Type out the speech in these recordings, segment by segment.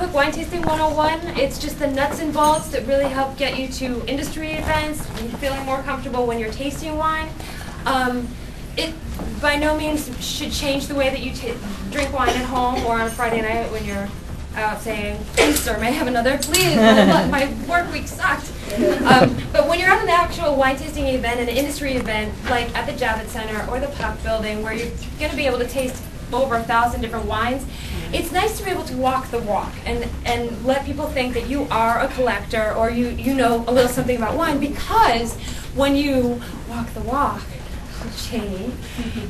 quick wine tasting 101. It's just the nuts and bolts that really help get you to industry events, feeling more comfortable when you're tasting wine. It by no means should change the way that you drink wine at home or on a Friday night when you're out saying, please sir, may I have another? Please, my work week sucked. But when you're at an actual wine tasting event, an industry event, like at the Javits Center or the Puck Building, where you're going to be able to taste over 1,000 different wines, it's nice to be able to walk the walk and let people think that you are a collector or you know a little something about wine, because when you walk the walk, Cheney,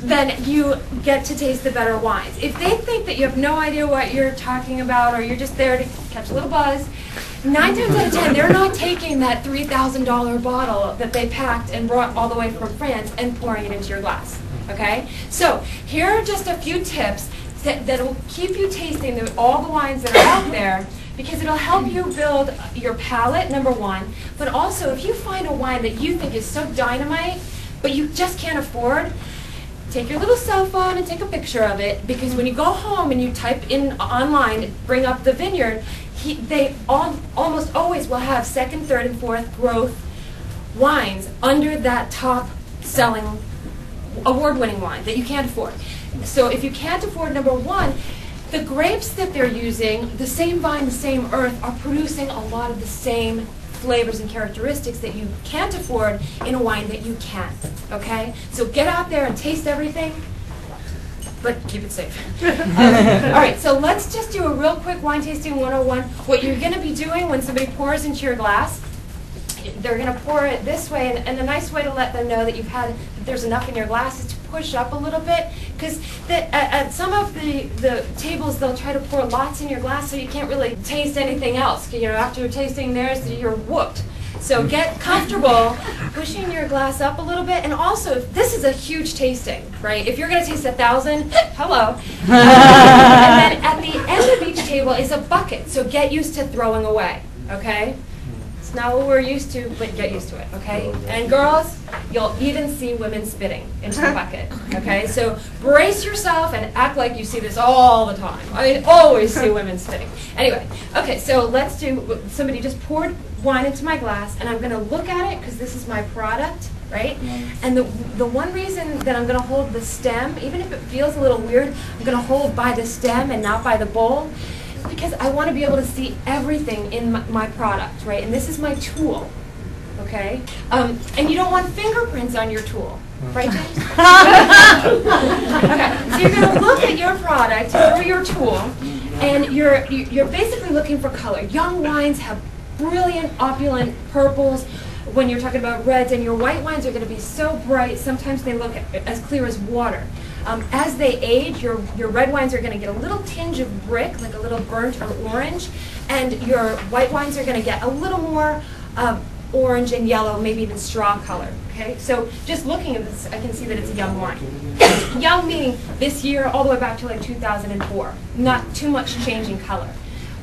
then you get to taste the better wines. If they think that you have no idea what you're talking about or you're just there to catch a little buzz, 9 times out of 10, they're not taking that $3,000 bottle that they packed and brought all the way from France and pouring it into your glass. Okay? So here are just a few tips that will keep you tasting all the wines that are out there, because it'll help you build your palate, number one, but also if you find a wine that you think is so dynamite but you just can't afford, take your little cell phone and take a picture of it, because when you go home and you type in online, bring up the vineyard, they almost always will have second, third, and fourth growth wines under that top selling award-winning wine that you can't afford. So if you can't afford number one, the grapes that they're using, the same vine, the same earth, are producing a lot of the same flavors and characteristics that you can't afford in a wine that you can. Okay? So get out there and taste everything, but keep it safe. All right, so let's just do a real quick wine tasting 101. What you're going to be doing when somebody pours into your glass, they're going to pour it this way, and the nice way to let them know that there's enough in your glass is to push up a little bit, because at some of the tables they'll try to pour lots in your glass so you can't really taste anything else. You know, after you're tasting theirs, you're whooped. So get comfortable pushing your glass up a little bit, and also this is a huge tasting, right? If you're going to taste 1,000, hello. And then at the end of each table is a bucket, so get used to throwing away, okay? It's not what we're used to, but get used to it, okay? And girls, you'll even see women spitting into the bucket, okay? So brace yourself and act like you see this all the time. I always see women spitting. Anyway, okay, so let's do, somebody just poured wine into my glass, and I'm going to look at it because this is my product, right? And the one reason that I'm going to hold the stem, even if it feels a little weird, I'm going to hold by the stem and not by the bowl, because I want to be able to see everything in my product, right? And this is my tool, okay? And you don't want fingerprints on your tool, right, James? Okay, so you're going to look at your product through your tool, and you're basically looking for color. Young wines have brilliant, opulent purples. When you're talking about reds, and your white wines are going to be so bright, sometimes they look as clear as water. As they age, your red wines are going to get a little tinge of brick, like a little burnt or orange, and your white wines are going to get a little more orange and yellow, maybe even straw color. Okay, so just looking at this, I can see that it's a young wine. Young meaning this year all the way back to like 2004. Not too much change in color.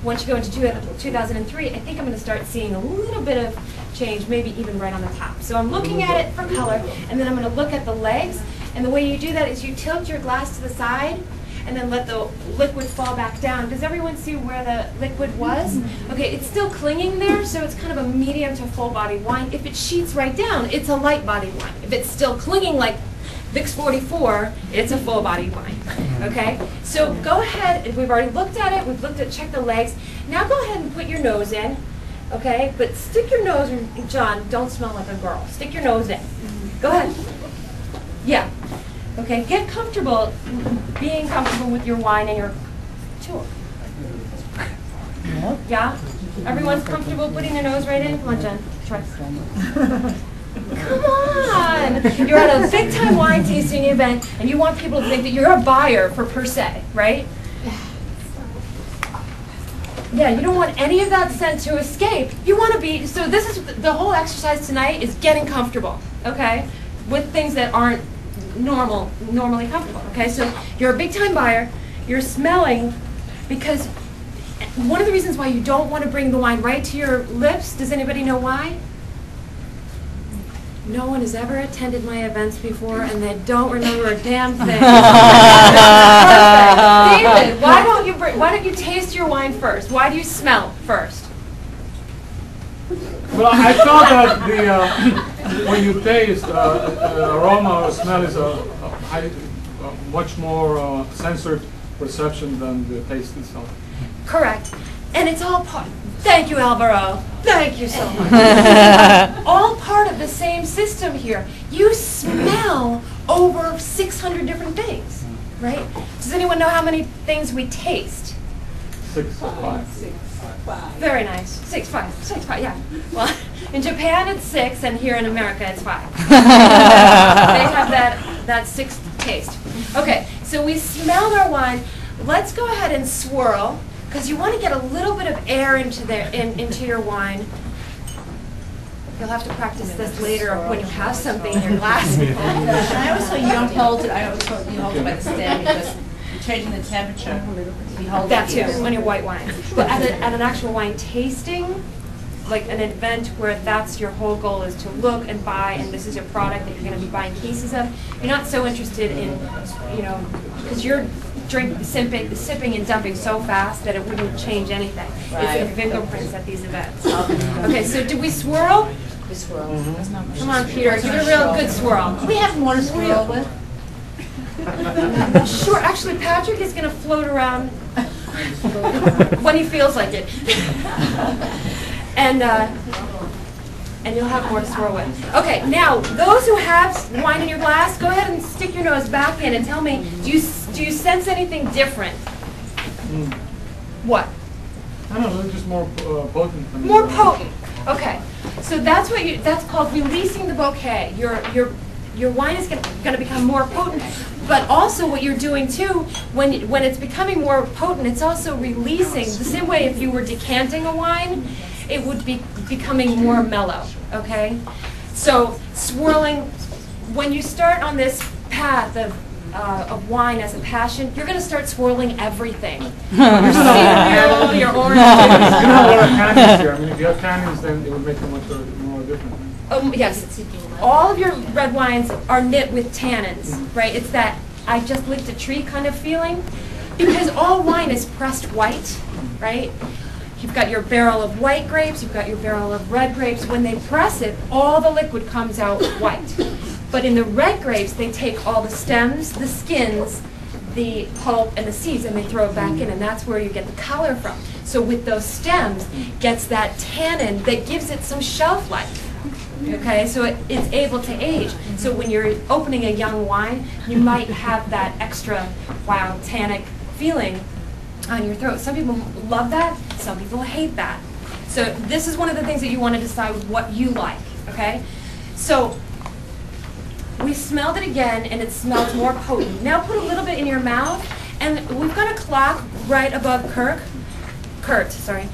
Once you go into 2003, I think I'm going to start seeing a little bit of change, maybe even right on the top. So I'm looking at it for color, and then I'm going to look at the legs. And the way you do that is you tilt your glass to the side and then let the liquid fall back down. Does everyone see where the liquid was? Okay, it's still clinging there, so it's kind of a medium to full body wine. If it sheets right down, it's a light body wine. If it's still clinging like Vicks 44, it's a full body wine. Okay, so go ahead, we've already looked at it, checked the legs. Now go ahead and put your nose in, okay? But stick your nose in, John, don't smell like a girl. Stick your nose in. Go ahead. Yeah. Okay, get comfortable being comfortable with your wine and your tool. Yeah? Everyone's comfortable putting their nose right in? Come on, Jen. Try. Come on! You're at a big-time wine tasting event, and you want people to think that you're a buyer for per se, right? Yeah, you don't want any of that scent to escape. You want to be, so this is, the whole exercise tonight is getting comfortable, okay? With things that aren't normally comfortable, okay? So you're a big-time buyer, you're smelling, because one of the reasons why you don't want to bring the wine right to your lips, does anybody know why? No one has ever attended my events before, and they don't remember a damn thing. David, why don't you why don't you taste your wine first? Why do you smell first? Well, I thought that the when you taste, aroma or smell is a much more sensory perception than the taste itself. Correct. And it's all part. Thank you, Alvaro. Thank you so much. All part of the same system here. You smell over 600 different things, right? Does anyone know how many things we taste? 6 or 5. Very nice. 6, 5, 6, 5. Yeah. Well, in Japan it's 6, and here in America it's 5. They have that 6th taste. Okay. So we smelled our wine. Let's go ahead and swirl, because you want to get a little bit of air into your wine. You'll have to practice this later when you have something in your glass. And I always thought you don't hold it. I always thought you hold it by the stem because you're changing the temperature. You hold That it too, here. on your white wine. But at an actual wine tasting, like an event where that's your whole goal is to look and buy, and this is your product that you're going to be buying cases of, you're not so interested in, because you're sipping and dumping so fast that it wouldn't change anything. Right. It's the fingerprints at these events. Okay, so do we swirl? We swirl. That's not much. Come on, Peter, give it a real good swirl. We have more to swirl with. Sure, actually, Patrick is going to float around when he feels like it. And you'll have more to swirl with. Okay, now, those who have wine in your glass, go ahead and stick your nose back in and tell me, do you sense anything different? What? I don't know, just more potent. Than More potent. Okay, so that's called releasing the bouquet. Your wine is going to become more potent, but also what you're doing too, when it's becoming more potent, it's also releasing, the same way if you were decanting a wine, it would be becoming more mellow, okay? So swirling, when you start on this path of wine as a passion, you're going to start swirling everything. Your cereal, your orange juice. You know, a lot of cannons here. I mean, if you have cannons, then it would make it much more different. Yes, all of your red wines are knit with tannins, right? It's that I just licked a tree kind of feeling, because all wine is pressed white, right? You've got your barrel of white grapes, you've got your barrel of red grapes. When they press it, all the liquid comes out white. But in the red grapes, they take all the stems, the skins, the pulp, and the seeds, and they throw it back in, and that's where you get the color from. So with those stems, gets that tannin that gives it some shelf life. Okay, so it's able to age. So when you're opening a young wine, you might have that extra wild tannic feeling on your throat. Some people love that, some people hate that. So this is one of the things that you want to decide what you like, okay? So we smelled it again, and it smells more potent. Now put a little bit in your mouth, and we've got a clock right above Kurt. Kurt's going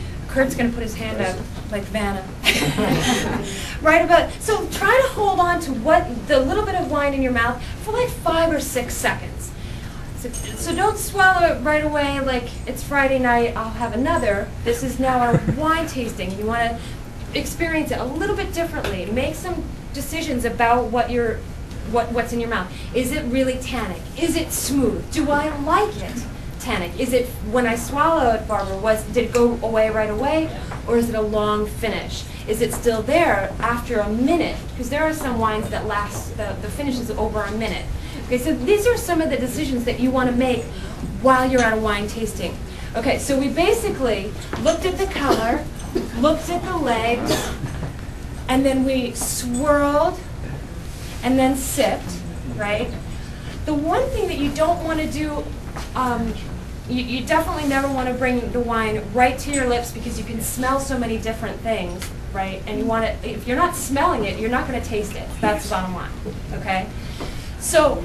to put his hand up like Vanna. Right about, so try to hold on to the little bit of wine in your mouth for like 5 or 6 seconds. So don't swallow it right away like it's Friday night, I'll have another. This is now our wine tasting. You want to experience it a little bit differently. Make some decisions about what's in your mouth. Is it really tannic? Is it smooth? Do I like it tannic? Is it, when I swallow it, Barbara, did it go away right away, or is it a long finish? Is it still there after a minute? Because there are some wines that last, the finish is over a minute. Okay, so these are some of the decisions that you want to make while you're at a wine tasting. Okay, so we basically looked at the color, looked at the legs, and then we swirled and then sipped, right? The one thing that you don't want to do, you definitely never want to bring the wine right to your lips, because you can smell so many different things, right? And you want to, if you're not smelling it, you're not going to taste it. That's the bottom line, okay? So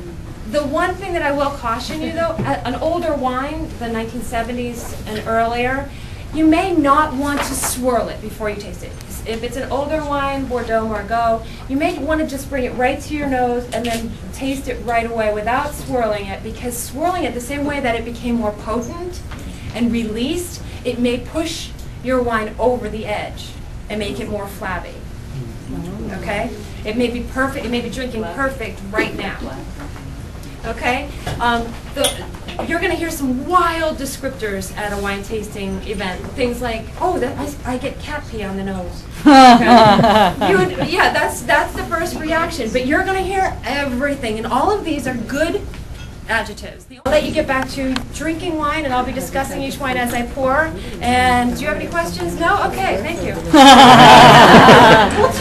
the one thing that I will caution you though, an older wine, the 1970s and earlier, you may not want to swirl it before you taste it. If it's an older wine, Bordeaux, Margaux, you may want to just bring it right to your nose and then taste it right away without swirling it, because swirling it the same way that it became more potent and released, it may push your wine over the edge and make it more flabby. Okay? It may be perfect, it may be drinking perfect right now. Okay? You're going to hear some wild descriptors at a wine tasting event. Things like, oh, I get cat pee on the nose. Okay? Yeah, that's the first reaction. But you're going to hear everything. And all of these are good adjectives. I'll let you get back to drinking wine, and I'll be discussing each wine as I pour. And do you have any questions? No? Okay, thank you. We'll